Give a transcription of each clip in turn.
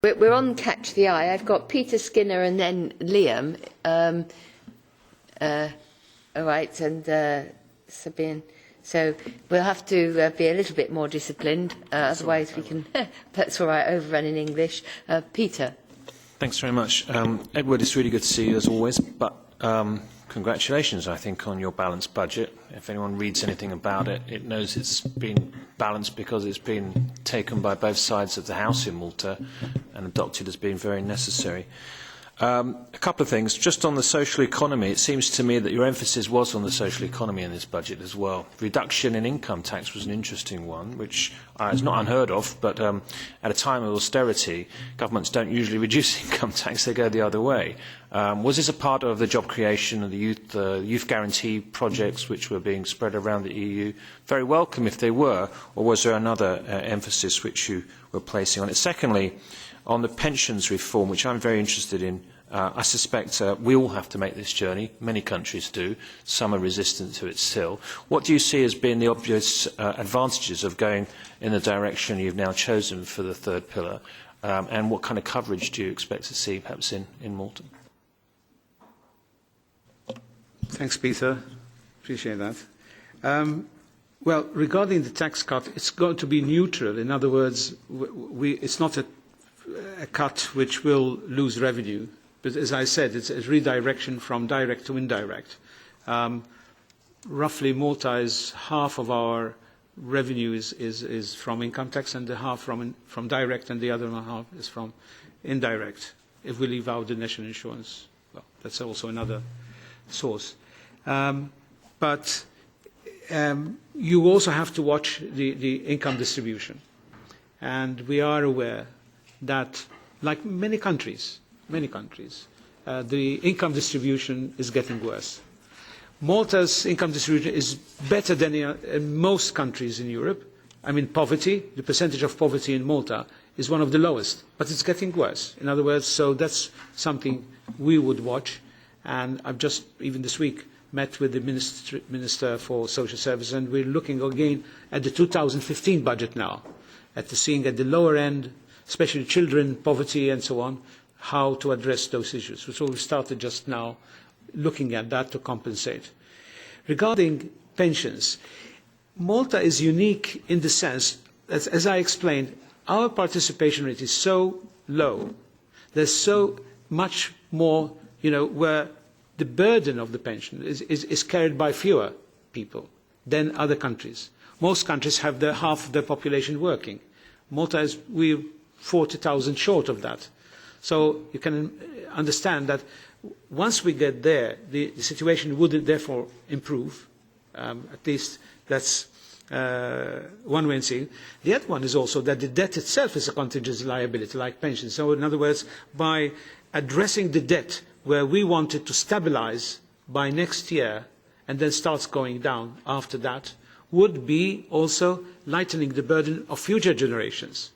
We're on Catch the Eye. I've got Peter Skinner and then Liam. All right, and Sabine. So we'll have to be a little bit more disciplined, otherwise we can, that's all right, overrun in English. Peter. Thanks very much. Edward, it's really good to see you as always, but congratulations, I think, on your balanced budget. If anyone reads anything about it, it knows it's been balanced because it's been taken by both sides of the House in Malta and adopted as being very necessary. A couple of things. Just on the social economy, it seems to me that your emphasis was on the social economy in this budget as well. Reduction in income tax was an interesting one, which is not unheard of, but at a time of austerity, governments don't usually reduce income tax, they go the other way. Was this a part of the job creation and the youth guarantee projects which were being spread around the EU? Very welcome if they were, or was there another emphasis which you were placing on it? Secondly, on the pensions reform, which I'm very interested in, I suspect we all have to make this journey. Many countries do. Some are resistant to it still. What do you see as being the obvious advantages of going in the direction you've now chosen for the third pillar? And what kind of coverage do you expect to see, perhaps, in Malta? Thanks, Peter. Appreciate that. Well, regarding the tax cut, it's going to be neutral. In other words, it's not a cut which will lose revenue. But as I said, it's a redirection from direct to indirect. Roughly, Malta is half of our revenue is from income tax, and the half from direct, and the other half is from indirect. If we leave out the national insurance, well, that's also another source. But you also have to watch the income distribution, and we are aware that, like many countries, the income distribution is getting worse. Malta's income distribution is better than in most countries in Europe. I mean, poverty, the percentage of poverty in Malta is one of the lowest, but it's getting worse. In other words, so that's something we would watch. And I've just, even this week, met with the Minister for Social Services, and we're looking again at the 2015 budget now, seeing at the lower end, especially children, poverty and so on, how to address those issues. So we started just now looking at that to compensate. Regarding pensions, Malta is unique in the sense, as I explained, our participation rate is so low. There's so much more, where the burden of the pension is carried by fewer people than other countries. Most countries have half of their population working. Malta we're 40,000 short of that. So you can understand that once we get there, the situation would therefore improve. At least that's one way of seeing it. The other one is also that the debt itself is a contingency liability, like pensions. So in other words, by addressing the debt where we want it to stabilise by next year and then starts going down after that, would be also lightening the burden of future generations.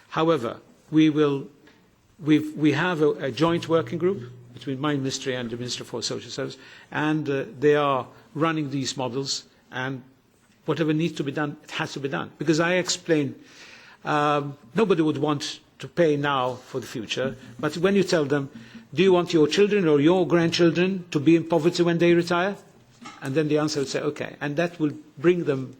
However, we have a joint working group between my ministry and the Minister for Social Services, and they are running these models, and whatever needs to be done, it has to be done. Because I explained, nobody would want to pay now for the future, but when you tell them, do you want your children or your grandchildren to be in poverty when they retire? And then the answer would say, okay. And that will bring them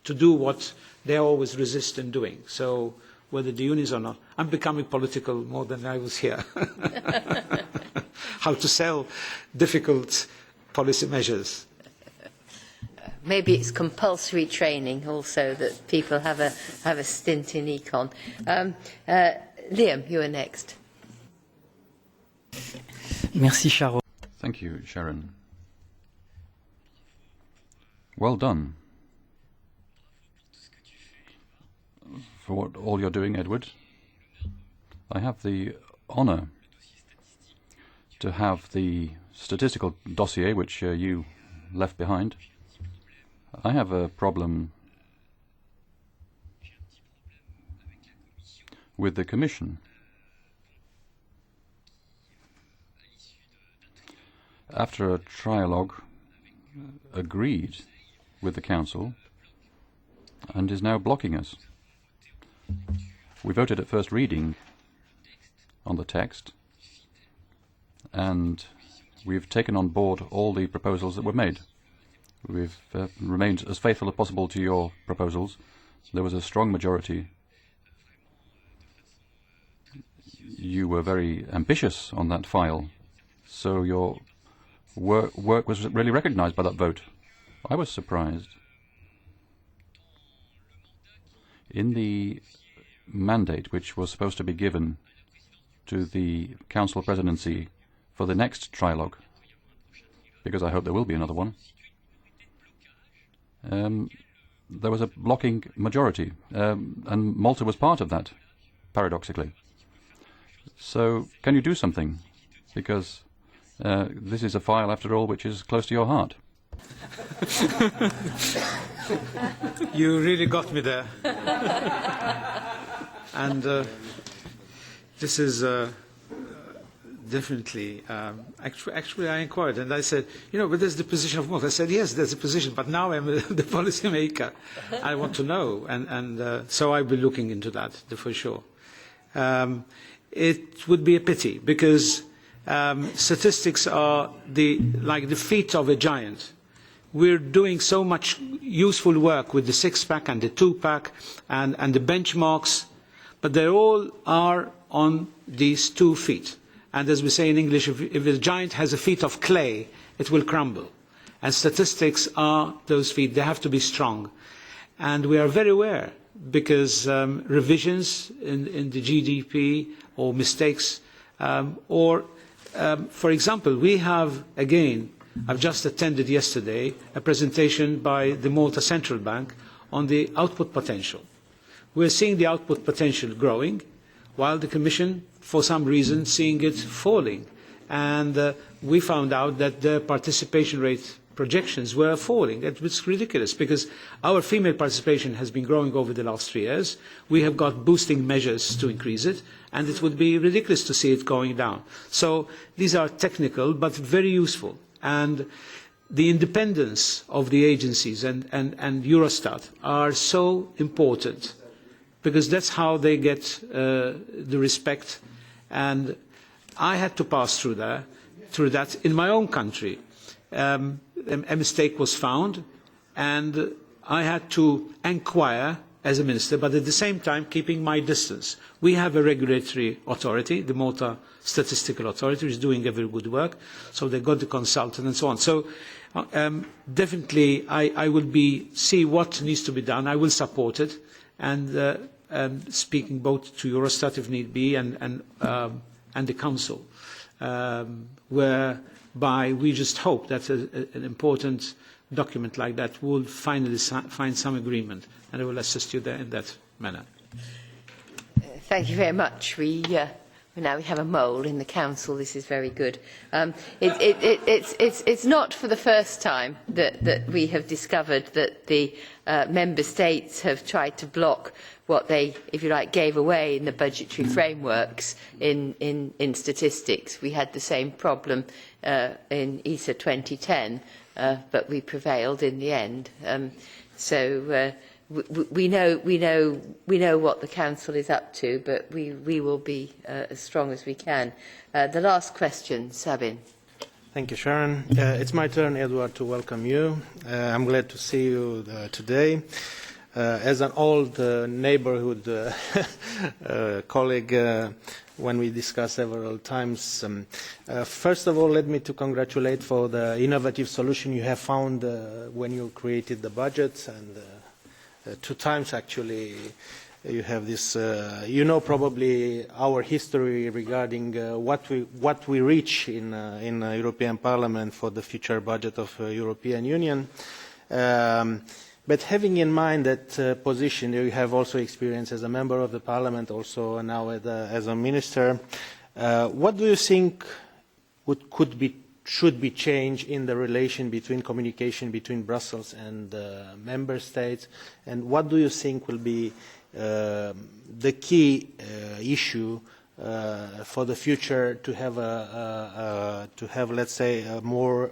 to do what they always resist in doing. So whether the unions or not, I'm becoming political more than I was here. How to sell difficult policy measures. Maybe it's compulsory training also that people have a stint in econ. Liam, you are next. Merci, Sharon. Thank you, Sharon. Well done for all you're doing, Edward. I have the honour to have the statistical dossier which you left behind. I have a problem with the Commission. After a trialogue, agreed with the Council and is now blocking us. We voted at first reading on the text, and we've taken on board all the proposals that were made. We've remained as faithful as possible to your proposals. There was a strong majority. You were very ambitious on that file, so your work was really recognized by that vote. I was surprised. In the mandate which was supposed to be given to the Council Presidency for the next trilogue, because I hope there will be another one, there was a blocking majority, and Malta was part of that, paradoxically. So can you do something? Because this is a file, after all, which is close to your heart. You really got me there. And this is definitely, actually I inquired and I said, but there's the position of Malta. I said, yes, there's a position, but now I'm the policy maker. I want to know. And so I'll be looking into that for sure. It would be a pity because statistics are like the feet of a giant. We're doing so much useful work with the six-pack and the two-pack and the benchmarks, but they all are on these 2 feet. And as we say in English, if a giant has a feet of clay, it will crumble. And statistics are those feet. They have to be strong. And we are very aware because revisions in the GDP or mistakes for example, we have, again, I've just attended yesterday a presentation by the Malta Central Bank on the output potential. We're seeing the output potential growing, while the Commission, for some reason, seeing it falling. And we found out that the participation rate projections were falling. It was ridiculous because our female participation has been growing over the last 3 years. We have got boosting measures to increase it, and it would be ridiculous to see it going down. So these are technical but very useful. And the independence of the agencies and Eurostat are so important because that's how they get the respect. And I had to pass through that in my own country. A mistake was found and I had to inquire as a minister, but at the same time keeping my distance. We have a regulatory authority, the Malta Statistical Authority, which is doing very good work, so they got the consultant and so on. So definitely I will see what needs to be done. I will support it, and speaking both to Eurostat if need be and the Council, whereby we just hope that an important document like that will finally find some agreement, and I will assist you there in that manner. Thank you very much. Now we have a mole in the council. This is very good. It's not for the first time that we have discovered that the member states have tried to block what they, if you like, gave away in the budgetary frameworks in statistics. We had the same problem in ESA 2010, but we prevailed in the end. So we know what the council is up to, but we will be as strong as we can. The last question, Sabine. Thank you, Sharon. It's my turn, Edward, to welcome you. I'm glad to see you today. As an old neighborhood colleague, when we discussed several times, first of all, let me to congratulate for the innovative solution you have found when you created the budget, and 2 times actually you have this. You know probably our history regarding what we reach in European Parliament for the future budget of European Union. But having in mind that position, you have also experience as a member of the Parliament, also now as a minister. What do you think should be changed in the relation between communication between Brussels and member states, and what do you think will be the key issue for the future to have let's say a more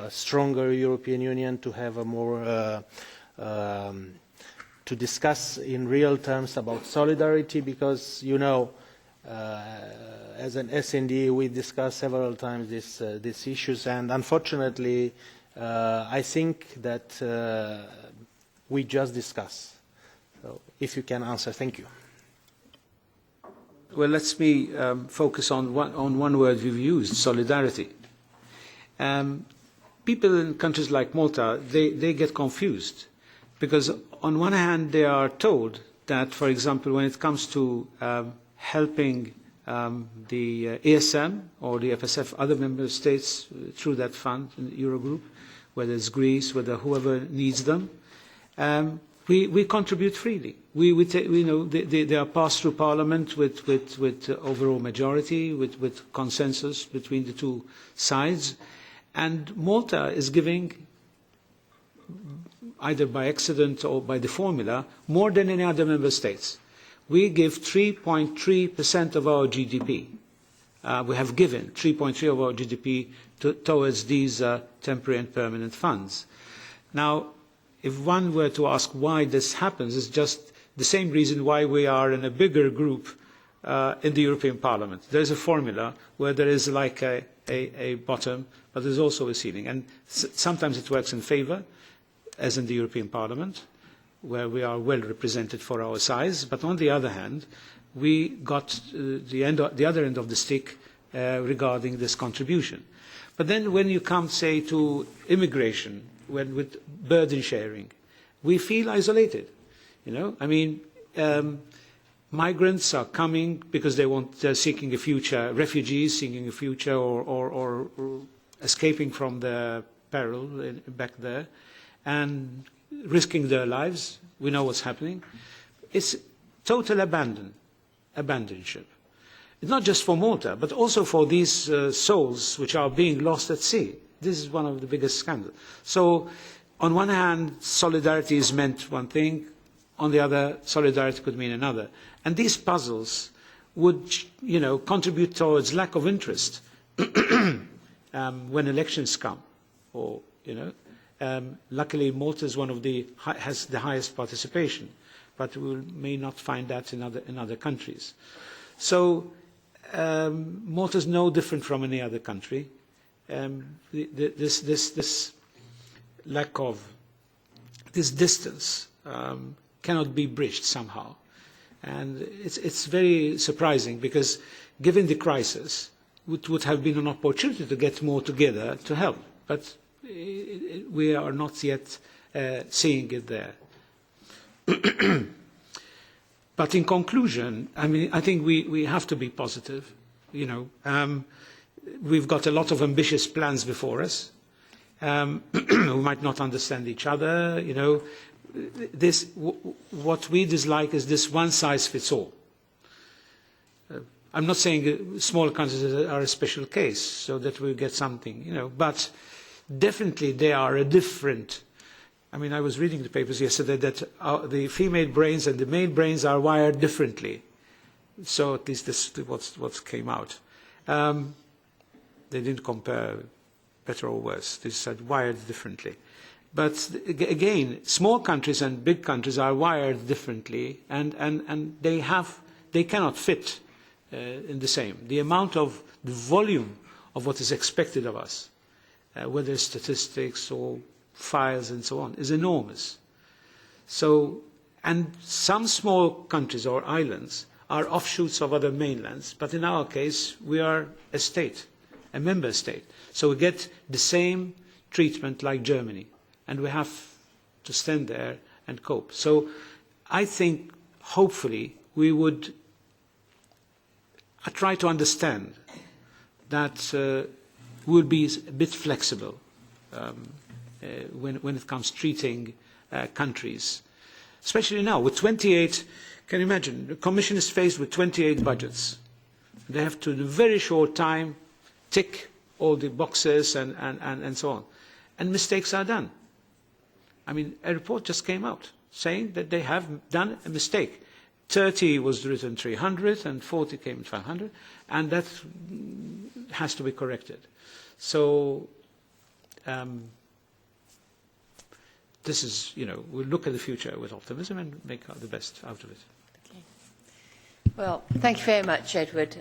stronger European Union, to have a more to discuss in real terms about solidarity, because As an S&D, we discussed several times these issues, and unfortunately, I think that we just discuss. So, if you can answer, thank you. Well, let me focus on one word we've used, solidarity. People in countries like Malta, they get confused because on one hand they are told that, for example, when it comes to helping the ESM or the FSF, other member states through that fund in the Eurogroup, whether it's Greece, whether whoever needs them, we contribute freely. We know they are passed through Parliament with overall majority, with consensus between the two sides, and Malta is giving, either by accident or by the formula, more than any other member states. We give 3.3% of our GDP. We have given 3.3% of our GDP towards these temporary and permanent funds. Now, if one were to ask why this happens, it's just the same reason why we are in a bigger group in the European Parliament. There is a formula where there is like a bottom, but there's also a ceiling. And sometimes it works in favour, as in the European Parliament, where we are well represented for our size. But on the other hand, we got the other end of the stick regarding this contribution. But then when you come, say, to immigration, with burden sharing, we feel isolated. You know, I mean, migrants are coming because they're seeking a future, refugees seeking a future, or escaping from the peril back there, and risking their lives. We know what's happening. It's total abandonship. It's not just for Malta, but also for these souls which are being lost at sea. This is one of the biggest scandals. So, on one hand, solidarity is meant one thing. On the other, solidarity could mean another. And these puzzles would, contribute towards lack of interest when elections come. Or, luckily, Malta is has the highest participation, but we may not find that in other countries. So, Malta is no different from any other country. This lack of this distance cannot be bridged somehow, and it's very surprising because, given the crisis, it would have been an opportunity to get more together to help, but we are not yet seeing it there. But in conclusion, I think we have to be positive. We've got a lot of ambitious plans before us. We might not understand each other. What we dislike is this one-size-fits-all. I'm not saying small countries are a special case, so that we get something, but definitely they are a different. I was reading the papers yesterday that the female brains and the male brains are wired differently. So at least this is what came out. They didn't compare better or worse. They said wired differently. But again, small countries and big countries are wired differently, and they cannot fit in the same. The volume of what is expected of us, whether it's statistics or files and so on, is enormous. So, and some small countries or islands are offshoots of other mainlands, but in our case, we are a state, a member state. So we get the same treatment like Germany, and we have to stand there and cope. So I think, hopefully, we would try to understand that we'll be a bit flexible when it comes to treating countries. Especially now, with 28, can you imagine, the Commission is faced with 28 budgets. They have to, in a very short time, tick all the boxes and so on. And mistakes are done. A report just came out saying that they have done a mistake. 30 was written 300 and 40 came 500, and that has to be corrected. So this is, we'll look at the future with optimism and make the best out of it. Okay. Well, thank you very much, Edward.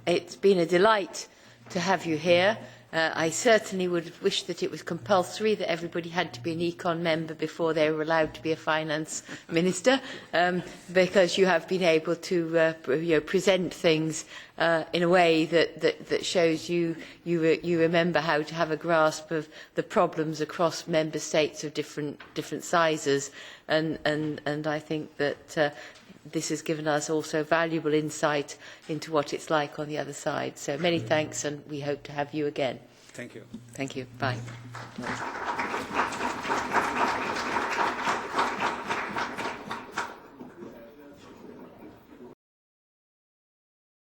It's been a delight to have you here. I certainly would wish that it was compulsory that everybody had to be an ECON member before they were allowed to be a finance minister, because you have been able to present things in a way that shows you remember how to have a grasp of the problems across member states of different sizes, and I think that this has given us also valuable insight into what it's like on the other side. So many thanks, and we hope to have you again. Thank you. Thank you. Bye.